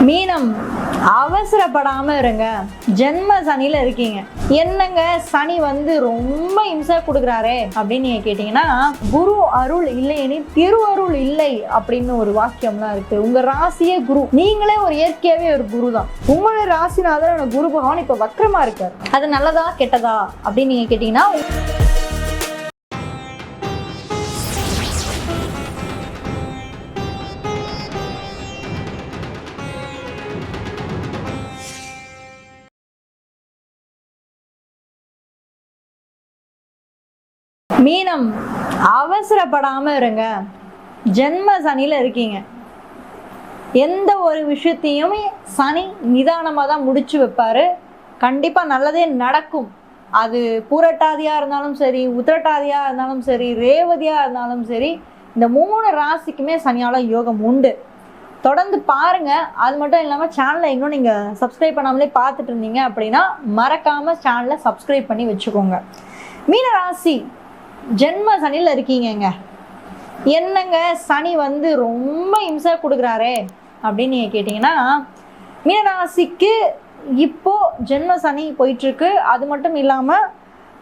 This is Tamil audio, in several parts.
மீனம், அவசரப்படாம இருங்க. ஜென்ம சனியில இருக்கீங்க. என்னங்க சனி வந்து ரொம்ப இம்சை கொடுக்குறாரே அப்படின்னு நீங்க கேட்டீங்கன்னா, குரு அருள் இல்லைன்னு திருவருள் இல்லை அப்படின்னு ஒரு வாக்கியம்லாம் இருக்கு. உங்க ராசியே குரு, நீங்களே ஒரு இயற்கையாவே ஒரு குரு தான். உங்களுடைய ராசினால குரு பகவான் இப்ப வக்ரமா இருக்காரு. அது நல்லதா கெட்டதா அப்படின்னு நீங்க கேட்டீங்கன்னா, மீனம், அவசரப்படாம இருங்க. ஜென்ம சனியில இருக்கீங்க. எந்த ஒரு விஷயத்தையும் சனி நிதானமாக தான் முடிச்சு வைப்பாரு. கண்டிப்பா நல்லதே நடக்கும். அது பூரட்டாதியா இருந்தாலும் சரி, உத்திரட்டாதியா இருந்தாலும் சரி, ரேவதியா இருந்தாலும் சரி, இந்த 3 ராசிக்குமே சனியால யோகம் உண்டு. தொடர்ந்து பாருங்க. அது மட்டும் இல்லாமல் சேனலை இன்னும் நீங்க சப்ஸ்கிரைப் பண்ணாமலே பார்த்துட்டு இருந்தீங்க அப்படின்னா மறக்காம சேனலை சப்ஸ்கிரைப் பண்ணி வச்சுக்கோங்க. மீன ராசி ஜென்ம சனியில் இருக்கீங்க. என்னங்க சனி வந்து ரொம்ப இம்சை கொடுக்குறாரே அப்படின்னு நீங்க கேட்டீங்கன்னா, மீனராசிக்கு இப்போ ஜென்ம சனி போயிட்டு இருக்கு. அது மட்டும் இல்லாம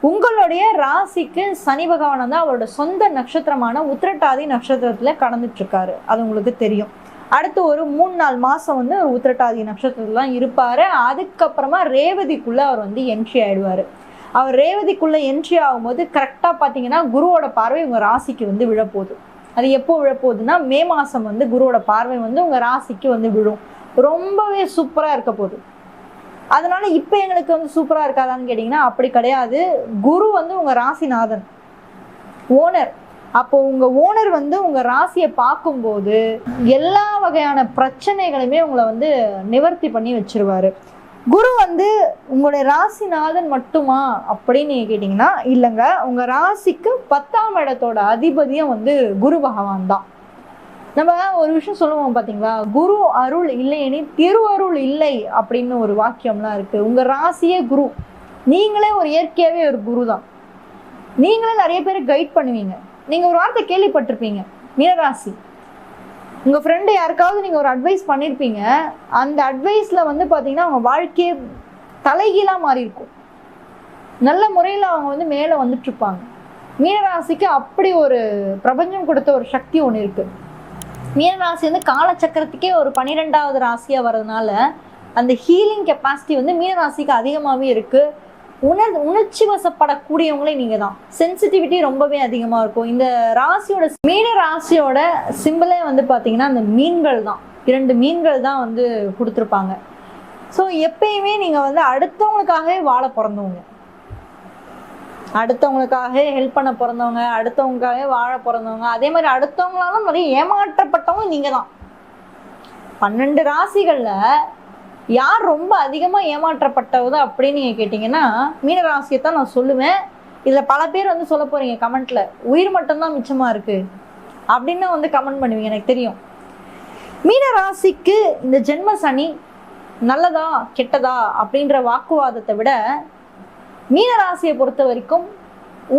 உங்களுடைய ராசிக்கு சனி பகவான் வந்து அவரோட சொந்த நட்சத்திரமான உத்திரட்டாதி நட்சத்திரத்துல கடந்துட்டு இருக்காரு. அது உங்களுக்கு தெரியும். அடுத்து ஒரு 3-4 மாசம் வந்து ஒரு உத்திரட்டாதி நட்சத்திரத்துல தான் இருப்பாரு. அதுக்கப்புறமா ரேவதிக்குள்ள அவர் வந்து என்ட்ரி ஆயிடுவாரு. அவர் ரேவதிக்குள்ள என்ட்ரி ஆகும்போது கரெக்டாக பார்த்தீங்கன்னா குருவோட பார்வை உங்கள் ராசிக்கு வந்து விழப்போகுது. அது எப்போ விழப்போகுதுன்னா, மே மாதம் வந்து குருவோட பார்வை வந்து உங்கள் ராசிக்கு வந்து விழும். ரொம்பவே சூப்பராக இருக்க போகுது. அதனால இப்போ எங்களுக்கு வந்து சூப்பராக இருக்காதான்னு கேட்டிங்கன்னா அப்படி கிடையாது. குரு வந்து உங்கள் ராசிநாதன், ஓனர். அப்போ உங்கள் ஓனர் வந்து உங்கள் ராசியை பார்க்கும்போது எல்லா வகையான பிரச்சனைகளுமே உங்களை வந்து நிவர்த்தி பண்ணி வச்சிருவாரு. குரு வந்து உங்களுடைய ராசிநாதன் மட்டுமா அப்படின்னு நீங்க கேட்டீங்கன்னா இல்லைங்க. உங்க ராசிக்கு 10ஆம் இடத்தோட அதிபதியும் வந்து குரு பகவான் தான். நம்ம ஒரு விஷயம் சொல்லுவோம் பாத்தீங்களா, குரு அருள் இல்லைன்னு திருவருள் இல்லை அப்படின்னு ஒரு வாக்கியம்லாம் இருக்கு. உங்க ராசியே குரு, நீங்களே ஒரு இயற்கையாவே ஒரு குரு தான். நீங்களே நிறைய பேரை கைட் பண்ணுவீங்க. நீங்க ஒரு வார்த்தை கேள்விப்பட்டிருப்பீங்க, மீனராசி உங்கள் ஃப்ரெண்டு யாருக்காவது நீங்கள் ஒரு அட்வைஸ் பண்ணியிருப்பீங்க. அந்த அட்வைஸில் வந்து பார்த்தீங்கன்னா அவங்க வாழ்க்கையே தலைகீழாக மாறி இருக்கும். நல்ல முறையில் அவங்க வந்து மேலே வந்துட்டுருப்பாங்க. மீனராசிக்கு அப்படி ஒரு பிரபஞ்சம் கொடுத்த ஒரு சக்தி ஒன்று இருக்குது. மீனராசி வந்து காலச்சக்கரத்துக்கே ஒரு 12வது ராசியாக வர்றதுனால அந்த ஹீலிங் கெப்பாசிட்டி வந்து மீனராசிக்கு அதிகமாகவே இருக்குது. உணர்ச்சி வசப்படக்கூடியவங்களே நீங்க தான். சென்சிட்டிவிட்டி ரொம்பவே அதிகமா இருக்கும். இந்த ராசியோட மீன ராசியோட சிம்பிளே வந்து பாத்தீங்கன்னா அந்த மீன்கள் தான். 2 மீன்கள் தான் வந்து கொடுத்துருப்பாங்க. ஸோ எப்பயுமே நீங்க வந்து அடுத்தவங்களுக்காகவே வாழ பிறந்தவங்க, அடுத்தவங்களுக்காக ஹெல்ப் பண்ண பிறந்தவங்க, அடுத்தவங்களுக்காகவே வாழ பிறந்தவங்க. அதே மாதிரி அடுத்தவங்களாலும் நிறைய ஏமாற்றப்பட்டவங்க நீங்க தான். 12 ராசிகள்ல யார் ரொம்ப அதிகமாக ஏமாற்றப்பட்டது அப்படின்னு நீங்கள் கேட்டிங்கன்னா மீனராசியை தான் நான் சொல்லுவேன். இதில் பல பேர் வந்து சொல்ல போகிறீங்க கமெண்ட்டில், உயிர் மட்டும்தான் மிச்சமாக இருக்குது அப்படின்னு வந்து கமெண்ட் பண்ணுவீங்க, எனக்கு தெரியும். மீனராசிக்கு இந்த ஜென்ம சனி நல்லதா கெட்டதா அப்படின்ற வாக்குவாதத்தை விட, மீனராசியை பொறுத்த வரைக்கும்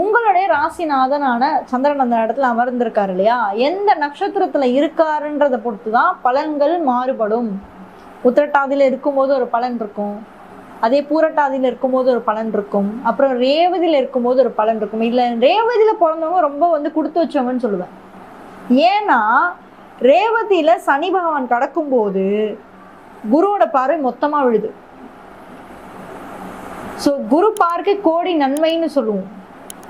உங்களுடைய ராசிநாதனான சந்திரன் அந்த இடத்துல அமர்ந்திருக்காரு இல்லையா, எந்த நட்சத்திரத்தில் இருக்காருன்றதை பொறுத்து தான் பலன்கள் மாறுபடும். உத்திரட்டாதியில் இருக்கும்போது ஒரு பலன் இருக்கும், அதே பூரட்டாதியில் இருக்கும்போது ஒரு பலன் இருக்கும், அப்புறம் ரேவதியில் இருக்கும்போது ஒரு பலன் இருக்கும். இல்லை ரேவதியில் பிறந்தவங்க ரொம்ப வந்து கொடுத்து வச்சவங்கன்னு சொல்லுவேன். ஏன்னா ரேவதியில் சனி பகவான் கடக்கும்போது குருவோட பார்வை மொத்தமாக விழுது. ஸோ குரு பார்க்க கோடி நன்மைன்னு சொல்லுவோம்.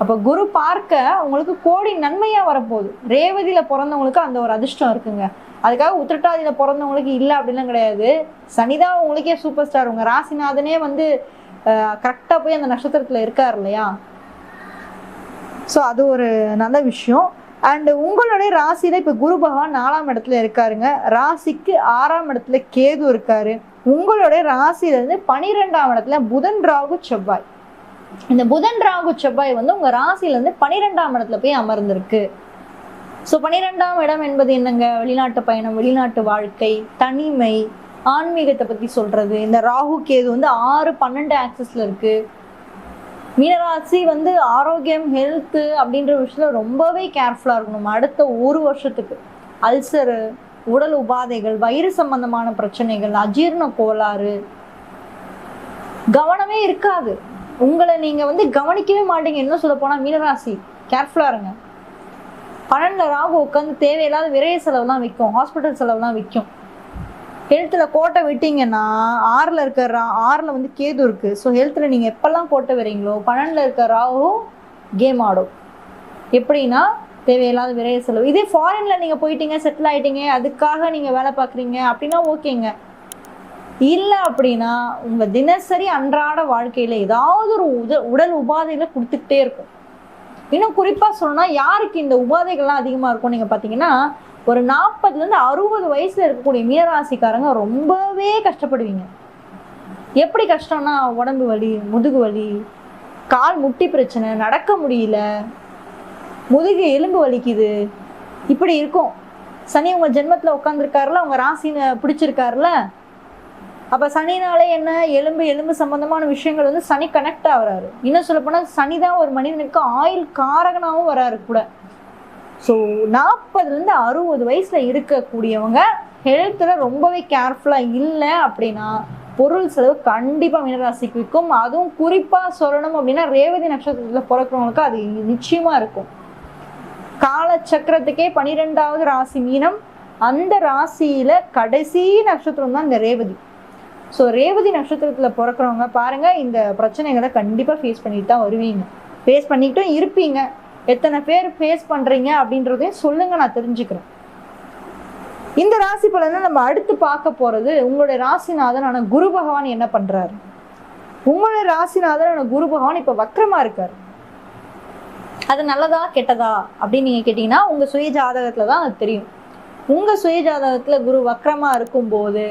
அப்போ குரு பார்க்க உங்களுக்கு கோடி நன்மையாக வரப்போகுது. ரேவதியில் பிறந்தவங்களுக்கு அந்த ஒரு அதிர்ஷ்டம் இருக்குங்க. அதுக்காக உத்திரட்டாதியில் பிறந்தவங்களுக்கு இல்லை அப்படின்லாம் கிடையாது. சனிதான் உங்களுக்கே சூப்பர் ஸ்டார். உங்கள் ராசிநாதனே வந்து கரெக்டாக போய் அந்த நட்சத்திரத்தில் இருக்கார் இல்லையா. ஸோ அது ஒரு நல்ல விஷயம். அண்டு உங்களுடைய ராசியில் இப்போ குரு பகவான் 4ஆம் இடத்துல இருக்காருங்க. ராசிக்கு 6ஆம் இடத்துல கேது இருக்காரு. உங்களுடைய ராசியிலேருந்து 12ஆம் இடத்துல புதன் ராகு செவ்வாய். இந்த புதன் ராகு செவ்வாய் வந்து உங்கள் ராசியிலேருந்து 12ஆம் இடத்துல போய் அமர்ந்திருக்கு. ஸோ 12ஆம் இடம் என்பது என்னங்க, வெளிநாட்டு பயணம், வெளிநாட்டு வாழ்க்கை, தனிமை, ஆன்மீகத்தை பற்றி சொல்கிறது. இந்த ராகு கேது வந்து 6-12 ஆக்சஸில் இருக்குது. மீனராசி வந்து ஆரோக்கியம், ஹெல்த்து அப்படின்ற விஷயத்தில் ரொம்பவே கேர்ஃபுல்லாக இருக்கணும். அடுத்த 1 வருஷத்துக்கு அல்சரு, உடல் உபாதைகள், வயிறு சம்பந்தமான பிரச்சனைகள், அஜீரண கோளாறு, கவனமே இருக்காது. உங்களை நீங்க வந்து கவனிக்கவே மாட்டீங்க. என்ன சொல்ல போனா மீனராசி கேர்ஃபுல்லா இருங்க. 12 ராகு உட்காந்து தேவையில்லாத விரைய செலவுலாம் வைக்கும், ஹாஸ்பிட்டல் செலவுலாம் வைக்கும். ஹெல்த்ல கோட்டை விட்டீங்கன்னா 6ல் இருக்கிற 6ல் வந்து கேது இருக்கு. ஸோ ஹெல்த்ல நீங்க எப்பெல்லாம் கோட்டை வரீங்களோ 12ல் இருக்கிற ராகும் கேம் ஆடும். எப்படின்னா தேவையில்லாத விரைய செலவு. இதே ஃபாரின்ல நீங்க போயிட்டீங்க, செட்டில் ஆயிட்டீங்க, அதுக்காக நீங்க வேலை பார்க்குறீங்க அப்படின்னா ஓகேங்க. இல்லை அப்படின்னா உங்க தினசரி அன்றாட வாழ்க்கையில ஏதாவது ஒரு உடல் உபாதைகளை கொடுத்துக்கிட்டே இருக்கும். இன்னும் குறிப்பா சொன்னா யாருக்கு இந்த உபாதைகள்லாம் அதிகமா இருக்கும் நீங்க பாத்தீங்கன்னா, ஒரு 40லேருந்து 60 வயசுல இருக்கக்கூடிய மீனராசிக்காரங்க ரொம்பவே கஷ்டப்படுவீங்க. எப்படி கஷ்டம்னா உடம்பு வலி, முதுகு வலி, கால் முட்டி பிரச்சனை, நடக்க முடியல, முதுகு எலும்பு வலிக்குது, இப்படி இருக்கும். சனி உங்க ஜென்மத்துல உட்காந்துருக்காருல, உங்க ராசினை பிடிச்சிருக்காருல. அப்ப சனினாலே என்ன, எலும்பு சம்பந்தமான விஷயங்கள் வந்து சனி கனெக்ட் ஆகுறாரு. இன்னும் சொல்ல போனா சனிதான் ஒரு மனிதனுக்கு ஆயுள் காரகனாவும் வராரு கூட. ஸோ 40லேருந்து 60 வயசுல இருக்கக்கூடியவங்க ஹெல்த்ல ரொம்பவே கேர்ஃபுல்லா இல்லை அப்படின்னா பொருள் செலவு கண்டிப்பா மீனராசிக்கு விற்கும். அதுவும் குறிப்பா சொல்லணும் அப்படின்னா ரேவதி நட்சத்திரத்துல பிறக்கிறவங்களுக்கு அது நிச்சயமா இருக்கும். காலச்சக்கரத்துக்கே 12வது ராசி மீனம். அந்த ராசியில கடைசி நட்சத்திரம் தான் இந்த ரேவதி. ஸோ ரேவதி நட்சத்திரத்தில் பிறக்கிறவங்க பாருங்க, இந்த பிரச்சனைகளை கண்டிப்பாக ஃபேஸ் பண்ணிட்டு தான் வருவீங்க, ஃபேஸ் பண்ணிட்டும் இருப்பீங்க. எத்தனை பேர் ஃபேஸ் பண்ணுறீங்க அப்படின்றதையும் சொல்லுங்க, நான் தெரிஞ்சுக்கிறேன். இந்த ராசி பலனை நம்ம அடுத்து பார்க்க போகிறது உங்களுடைய ராசிநாதனான குரு பகவான் என்ன பண்ணுறாரு. உங்களுடைய ராசிநாதனான குரு பகவான் இப்போ வக்ரமாக இருக்கார். அது நல்லதா கெட்டதா அப்படின்னு நீங்கள் கேட்டிங்கன்னா உங்கள் சுய ஜாதகத்தில் தான் அது தெரியும். உங்கள் சுய ஜாதகத்தில் குரு வக்ரமாக இருக்கும்போது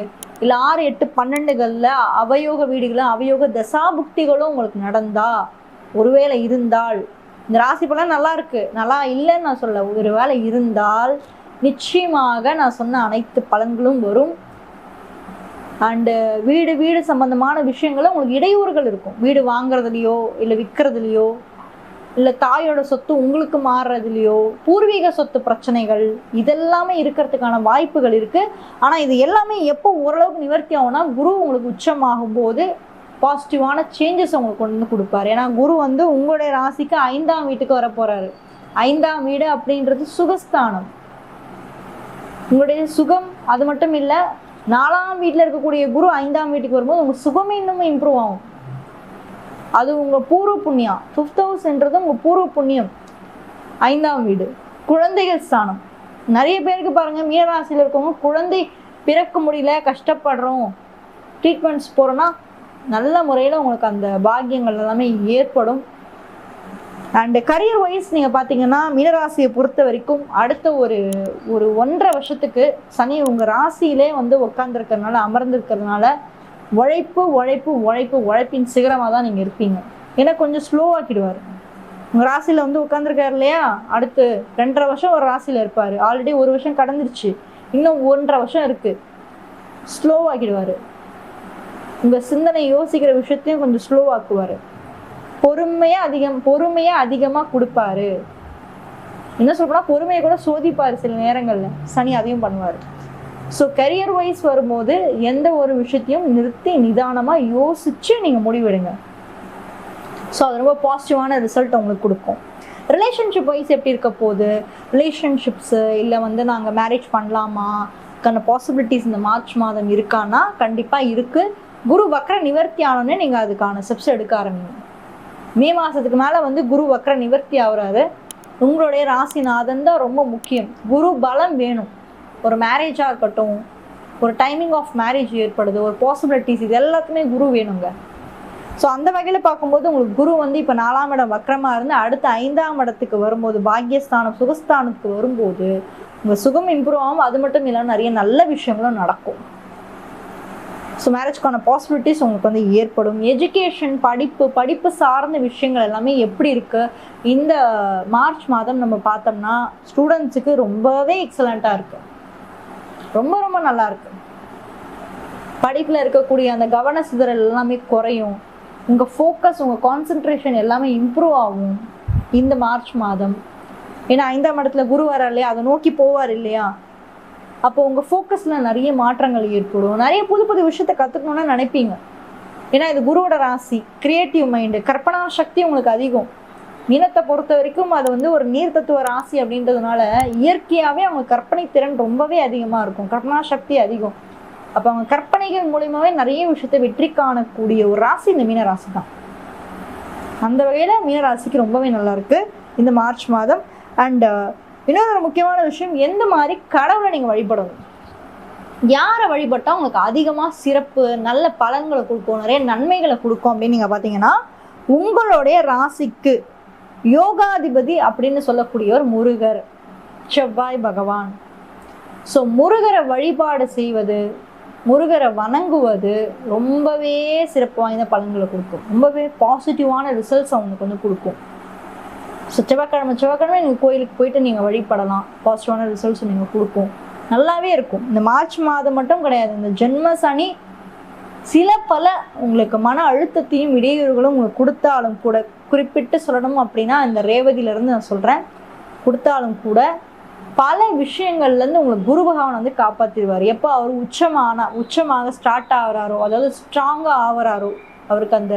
இல்லை 6, 8, 12களில் அவயோக வீடுகளும் அவயோக தசாபுக்திகளும் உங்களுக்கு நடந்தா, ஒருவேளை இருந்தால், இந்த ராசி பலன் நல்லா இருக்கு, நல்லா இல்லைன்னு நான் சொல்ல, ஒரு வேளை இருந்தால் நிச்சயமாக நான் சொன்ன அனைத்து பலன்களும் வரும். அண்டு வீடு சம்பந்தமான விஷயங்களும் உங்களுக்கு இடையூறுகள் இருக்கும். வீடு வாங்குறதுலையோ இல்லை விற்கிறதுலையோ, இல்லை தாயோட சொத்து உங்களுக்கு மாறுறதுலையோ, பூர்வீக சொத்து பிரச்சனைகள் இதெல்லாமே இருக்கிறதுக்கான வாய்ப்புகள் இருக்கு. ஆனால் இது எல்லாமே எப்போ ஓரளவுக்கு நிவர்த்தி ஆகும்னா குரு உங்களுக்கு உச்சமாகும் போது பாசிட்டிவான சேஞ்சஸ் உங்களுக்கு கொண்டு வந்து கொடுப்பாரு. ஏன்னா குரு வந்து உங்களுடைய ராசிக்கு 5ஆம் வீட்டுக்கு வர போறாரு. 5ஆம் வீடு அப்படின்றது சுகஸ்தானம், உங்களுடைய சுகம். அது மட்டும் இல்லை, 4ஆம் வீட்டில் இருக்கக்கூடிய குரு 5ஆம் வீட்டுக்கு வரும்போது உங்க சுகமே இன்னும் இம்ப்ரூவ் ஆகும். அது உங்க பூர்வ புண்ணியம். 5th ஹவுஸ்ன்றது உங்க பூர்வ புண்ணியம். 5ஆம் வீடு குழந்தைகள் ஸ்தானம். நிறைய பேருக்கு பாருங்க, மீனராசியில் இருக்கவங்க குழந்தை பிறக்க முடியல, கஷ்டப்படுறோம், ட்ரீட்மெண்ட்ஸ் போறோம்னா நல்ல முறையில் உங்களுக்கு அந்த பாக்கியங்கள் எல்லாமே ஏற்படும். அண்ட் கரியர் வைஸ் நீங்கள் பார்த்தீங்கன்னா மீனராசியை பொறுத்த வரைக்கும் அடுத்த ஒரு 1.5 வருஷத்துக்கு சனி உங்கள் ராசியிலே வந்து உட்காந்துருக்கிறதுனால, அமர்ந்திருக்கிறதுனால உழைப்பின் சிகரமாக தான் நீங்கள் இருப்பீங்க. ஏன்னா கொஞ்சம் ஸ்லோவாக்கிடுவார். உங்கள் ராசியில் வந்து உட்காந்துருக்காரு இல்லையா, அடுத்து 2.5 வருஷம் ஒரு ராசியில் இருப்பார். ஆல்ரெடி 1 வருஷம் கடந்துருச்சு, இன்னும் 1.5 வருஷம் இருக்குது. ஸ்லோவாக்கிடுவார். உங்கள் சிந்தனை யோசிக்கிற விஷயத்தையும் கொஞ்சம் ஸ்லோவாக்குவார். பொறுமையாக அதிகமாக கொடுப்பாரு. என்ன சொல்லப்போனால் பொறுமையை கூட சோதிப்பார் சில நேரங்களில். சனி அதையும் பண்ணுவார். ஸோ கரியர் வைஸ் வரும்போது எந்த ஒரு விஷயத்தையும் நிறுத்தி நிதானமாக யோசிச்சு நீங்கள் முடிவெடுங்க. ஸோ அது ரொம்ப பாசிட்டிவான ரிசல்ட் உங்களுக்கு கொடுக்கும். ரிலேஷன்ஷிப் வைஸ் எப்படி இருக்க போகுது, ரிலேஷன்ஷிப்ஸு இல்லை வந்து நாங்கள் மேரேஜ் பண்ணலாமா கான பாசிபிலிட்டிஸ் இந்த மார்ச் மாதம் இருக்கான்னா கண்டிப்பாக இருக்குது. குரு வக்ர நிவர்த்தி ஆனோடனே நீங்கள் அதுக்கான ஸ்டெப்ஸ் எடுக்க ஆரம்பிங்க. மே மாதத்துக்கு மேலே வந்து குரு வக்ர நிவர்த்தி ஆகுறாரு. உங்களுடைய ராசிநாதன் தான் ரொம்ப முக்கியம். குரு பலம் வேணும். ஒரு மேரேஜாக இருக்கட்டும், ஒரு டைமிங் ஆஃப் மேரேஜ் ஏற்படுது, ஒரு பாசிபிலிட்டிஸ், இது எல்லாத்துக்குமே குரு வேணுங்க. ஸோ அந்த வகையில் பார்க்கும்போது உங்களுக்கு குரு வந்து இப்போ 4ஆம் இடம் வக்ரமாக இருந்து அடுத்த 5ஆம் இடத்துக்கு வரும்போது, பாக்யஸ்தானம் சுகஸ்தானத்துக்கு வரும்போது உங்கள் சுகம் இம்ப்ரூவ் ஆகும். அது மட்டும் இல்லாமல் நிறைய நல்ல விஷயங்களும் நடக்கும். ஸோ மேரேஜ்க்கான பாசிபிலிட்டிஸ் உங்களுக்கு வந்து ஏற்படும். எஜுகேஷன், படிப்பு சார்ந்த விஷயங்கள் எல்லாமே எப்படி இருக்குது இந்த மார்ச் மாதம் நம்ம பார்த்தோம்னா ஸ்டூடெண்ட்ஸுக்கு ரொம்பவே எக்ஸலண்ட்டாக இருக்குது. ரொம்ப நல்லா இருக்கு. படிப்பில் இருக்கக்கூடிய அந்த கவன சிதறல் எல்லாமே குறையும். உங்கள் ஃபோக்கஸ், உங்கள் கான்சென்ட்ரேஷன் எல்லாமே இம்ப்ரூவ் ஆகும் இந்த மார்ச் மாதம். ஏன்னா 5ஆம் இடத்துல குரு வர இல்லையா, அதை நோக்கி போவார் இல்லையா. அப்போ உங்கள் ஃபோக்கஸில் நிறைய மாற்றங்கள் ஏற்படும். நிறைய புது புது விஷயத்த கற்றுக்கணுன்னு நினைப்பீங்க. ஏன்னா இது குருவோட ராசி, கிரியேட்டிவ் மைண்டு, கற்பனா சக்தி உங்களுக்கு அதிகம். மீனத்தை பொறுத்த வரைக்கும் அது வந்து ஒரு நீர் தத்துவ ராசி அப்படின்றதுனால இயற்கையாகவே அவங்க கற்பனை திறன் ரொம்பவே அதிகமாக இருக்கும், கற்பனா சக்தி அதிகம். அப்போ அவங்க கற்பனைகள் மூலியமாகவே நிறைய விஷயத்தை வெற்றி காணக்கூடிய ஒரு ராசி இந்த மீன ராசி தான். அந்த வகையில் மீனராசிக்கு ரொம்பவே நல்லா இருக்கு இந்த மார்ச் மாதம். அண்ட் இன்னொரு முக்கியமான விஷயம், எந்த மாதிரி கடவுளை நீங்கள் வழிபடணும், யாரை வழிபட்டால் உங்களுக்கு அதிகமாக சிறப்பு நல்ல பலன்களை கொடுக்கும், நிறைய நன்மைகளை கொடுக்கும் அப்படின்னு நீங்கள் பார்த்தீங்கன்னா, உங்களுடைய ராசிக்கு யோகாதிபதி அப்படின்னு சொல்லக்கூடியவர் முருகர், செவ்வாய் பகவான். ஸோ முருகரை வழிபாடு செய்வது, முருகரை வணங்குவது ரொம்பவே சிறப்பு வாய்ந்த பலன்களை கொடுக்கும், ரொம்பவே பாசிட்டிவான ரிசல்ட்ஸ் அவங்களுக்கு வந்து கொடுக்கும். ஸோ செவ்வாய்க்கிழமை நீங்கள் கோயிலுக்கு போயிட்டு நீங்கள் வழிபடலாம், பாசிட்டிவான ரிசல்ட்ஸ் நீங்கள் கொடுக்கும், நல்லாவே இருக்கும். இந்த மார்ச் மாதம் மட்டும் கிடையாது, இந்த ஜென்ம சனி சில பல உங்களுக்கு மன அழுத்தத்தையும் இடையூறுகளும் உங்களுக்கு கொடுத்தாலும் கூட, குறிப்பிட்டு சொல்லணும் அப்படின்னா இந்த ரேவதியிலேருந்து நான் சொல்கிறேன், கொடுத்தாலும் கூட பல விஷயங்கள்லேருந்து உங்களுக்கு குரு பகவான் வந்து காப்பாற்றிடுவார். எப்போ அவர் உச்சமாக ஸ்டார்ட் ஆகிறாரோ, அதாவது ஸ்ட்ராங்காக ஆகிறாரோ, அவருக்கு அந்த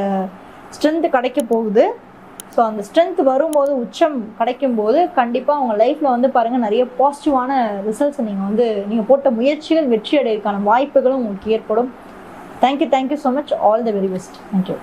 ஸ்ட்ரென்த்து கிடைக்க போகுது. ஸோ அந்த ஸ்ட்ரென்த் வரும்போது, உச்சம் கிடைக்கும் போது கண்டிப்பாக உங்கள் லைஃப்பில் வந்து பாருங்கள் நிறைய பாசிட்டிவான ரிசல்ட்ஸை நீங்கள் போட்ட முயற்சிகள் வெற்றி அடையிறதுக்கான வாய்ப்புகளும் உங்களுக்கு ஏற்படும். Thank you so much. All the very best. Thank you.